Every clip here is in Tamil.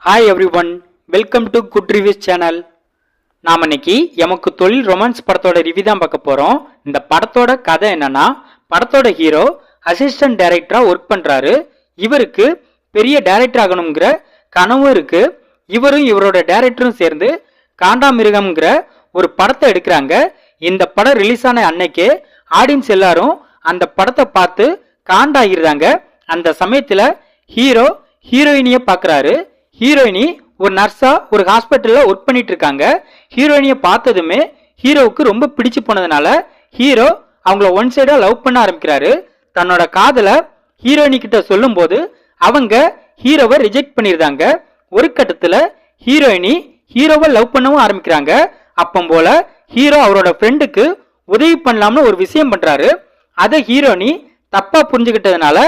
Hi every one, welcome to good reviews channel. நாம் இன்னைக்கு எமக்கு தொழில் ரொமான்ஸ் படத்தோட ரிவ்யூ தான் பார்க்க போகிறோம். இந்த படத்தோட கதை என்னன்னா, படத்தோட ஹீரோ அசிஸ்டன்ட் டைரக்டராக ஒர்க் பண்ணுறாரு. இவருக்கு பெரிய டைரக்டர் ஆகணுங்கிற கனவும் இருக்கு. இவரும் இவரோட டைரக்டரும் சேர்ந்து காண்டாமிருகம்ங்கிற ஒரு படத்தை எடுக்கிறாங்க. இந்த படம் ரிலீஸ் ஆன அன்னைக்கே ஆடியன்ஸ் எல்லாரும் அந்த படத்தை பார்த்து காண்டாகிருந்தாங்க. அந்த சமயத்தில் ஹீரோ ஹீரோயினியை பார்க்குறாரு. ஹீரோயினி ஒரு நர்ஸா ஒரு ஹாஸ்பிட்டல்ல ஒர்க் பண்ணிட்டு இருக்காங்க. ஹீரோயினியை பார்த்ததுமே ஹீரோவுக்கு ரொம்ப பிடிச்சு போனதுனால ஹீரோ அவங்கள ஒன் சைடா லவ் பண்ண ஆரம்பிக்கிறாரு. தன்னோட காதலை ஹீரோயினி கிட்ட சொல்லும் போது அவங்க ஹீரோவை ரிஜெக்ட் பண்ணிருந்தாங்க. ஒரு கட்டத்துல ஹீரோயினி ஹீரோவை லவ் பண்ணவும் ஆரம்பிக்கிறாங்க. அப்பம் போல ஹீரோ அவரோட ஃப்ரெண்டுக்கு உதவி பண்ணலாம்னு ஒரு விஷயம் பண்றாரு. அதை ஹீரோயினி தப்பா புரிஞ்சுக்கிட்டதுனால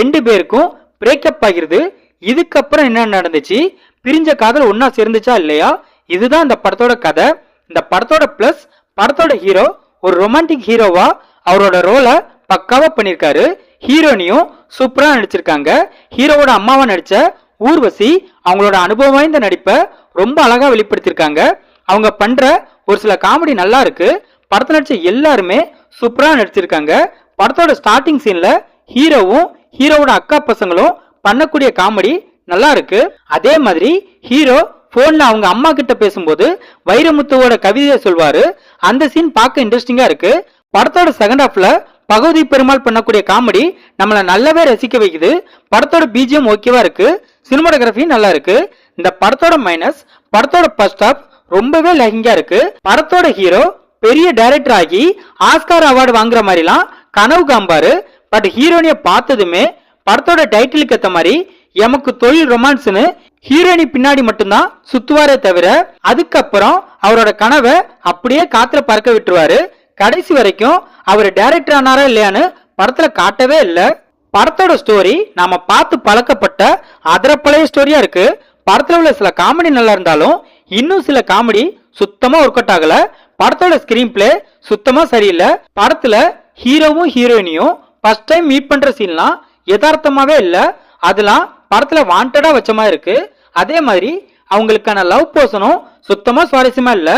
ரெண்டு பேருக்கும் பிரேக்கப் ஆகிருது. இதுக்கப்புறம் என்ன நடந்துச்சு, பிரிஞ்ச காதல் ஒன்னா சேர்ந்துச்சா இல்லையா, இதுதான் இந்த படத்தோட கதை. இந்த படத்தோட பிளஸ், படத்தோட ஹீரோ ஒரு ரொமான்டிக் ஹீரோவா அவரோட ரோலை பக்காவா பண்ணிருக்காரு. ஹீரோனியும் சூப்பரா நடிச்சிருக்காங்க. ஹீரோவோட அம்மாவா நடிச்ச ஊர்வசி அவங்களோட அனுபவம் வாய்ந்த நடிப்பை ரொம்ப அழகா வெளிப்படுத்திருக்காங்க. அவங்க பண்ற ஒரு சில காமெடி நல்லா இருக்கு. படத்தை நடிச்ச எல்லாருமே சூப்பரா நடிச்சிருக்காங்க. படத்தோட ஸ்டார்டிங் சீன்ல ஹீரோவும் ஹீரோவோட அக்கா பசங்களும் பண்ணக்கூடிய காமெடி நல்லா இருக்கு. அதே மாதிரி ஹீரோ போன்ல அவங்க அம்மா கிட்ட பேசும்போது வைரமுத்துவோட கவிதையை சொல்வாரு. அந்த சீன் பார்க்க இன்ட்ரெஸ்டிங்கா இருக்கு. படத்தோட செகண்ட் ஹாஃப்ல பகவதி பெருமாள் பண்ணக்கூடிய காமெடி நம்மள நல்லாவே ரசிக்க வைக்குது. படத்தோட பிஜிஎம் ஓகேவா இருக்கு. சினிமாட்டோகிராஃபி நல்லா இருக்கு. இந்த படத்தோட மைனஸ், படத்தோட ஃபர்ஸ்ட் ஹாஃப் ரொம்பவே லேகிங்கா இருக்கு. படத்தோட ஹீரோ பெரிய டைரக்டர் ஆகி ஆஸ்கார் அவார்டு வாங்குற மாதிரிலாம் கனவு காம்பாரு. பட் ஹீரோனிய பார்த்ததுமே படத்தோட டைட்டிலுக்கு ஏத்த மாதிரி எமக்கு தொழில் ரொமான்ஸ்னு ஹீரோயினி பின்னாடி மட்டும்தான் சுத்துவாரே தவிர அதுக்கப்புறம் அவரோட கனவை அப்படியே காத்துல பறக்க விட்டுருவாரு. கடைசி வரைக்கும் அவர் டைரக்டர் ஆனாரா இல்லையான்னு படத்துல காட்டவே இல்லை. படத்தோட ஸ்டோரி நாம பார்த்து பழக்கப்பட்ட அதரப்பழைய ஸ்டோரியா இருக்கு. படத்துல உள்ள சில காமெடி நல்லா இருந்தாலும் இன்னும் சில காமெடி சுத்தமா ஒர்க் அவுட் ஆகல. படத்தோட ஸ்கிரீன் பிளே சுத்தமா சரியில்லை. படத்துல ஹீரோவும் ஹீரோயினியும் ஃபர்ஸ்ட் டைம் மீட் பண்ற சீன்லாம் யதார்த்தமாவே இல்ல. அதெல்லாம் படத்துல வாண்டடா வச்ச மாதிரி இருக்கு. அதே மாதிரி அவங்களுக்கான லவ் போர்ஷனும் சுத்தமா சுவாரஸ்யமா இல்ல.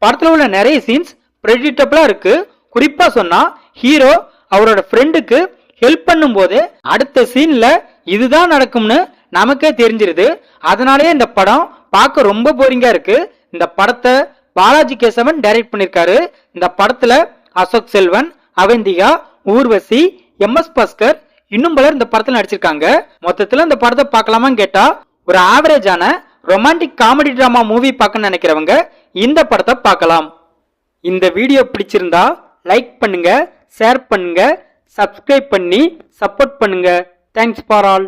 படத்துல உள்ள நிறைய சீன்ஸ் பிரெடிக்டபிளா இருக்கு. குறிப்பா சொன்னா ஹீரோ அவரோட ஃப்ரெண்டுக்கு ஹெல்ப் பண்ணும் போது அடுத்த சீன்ல இதுதான் நடக்கும்னு நமக்கே தெரிஞ்சிருது. அதனாலேயே இந்த படம் பார்க்க ரொம்ப போரிங்கா இருக்கு. இந்த படத்தை பாலாஜி கேசவன் டைரக்ட் பண்ணிருக்காரு. இந்த படத்துல அசோக் செல்வன், அவந்திகா, ஊர்வசி, எம்எஸ் பாஸ்கர் இன்னும் பலர் இந்த படத்துல நடிச்சிருக்காங்க. மொத்தத்துல இந்த படத்தை பார்க்கலாமான்னு கேட்டா ஒரு ஆவரேஜான ரொமான்டிக் காமெடி டிராமா மூவி பார்க்க நினைக்கிறவங்க இந்த படத்தை பார்க்கலாம். இந்த வீடியோ பிடிச்சிருந்தா லைக் பண்ணுங்க, ஷேர் பண்ணுங்க, சப்ஸ்கிரைப் பண்ணி சப்போர்ட் பண்ணுங்க. Thanks for all.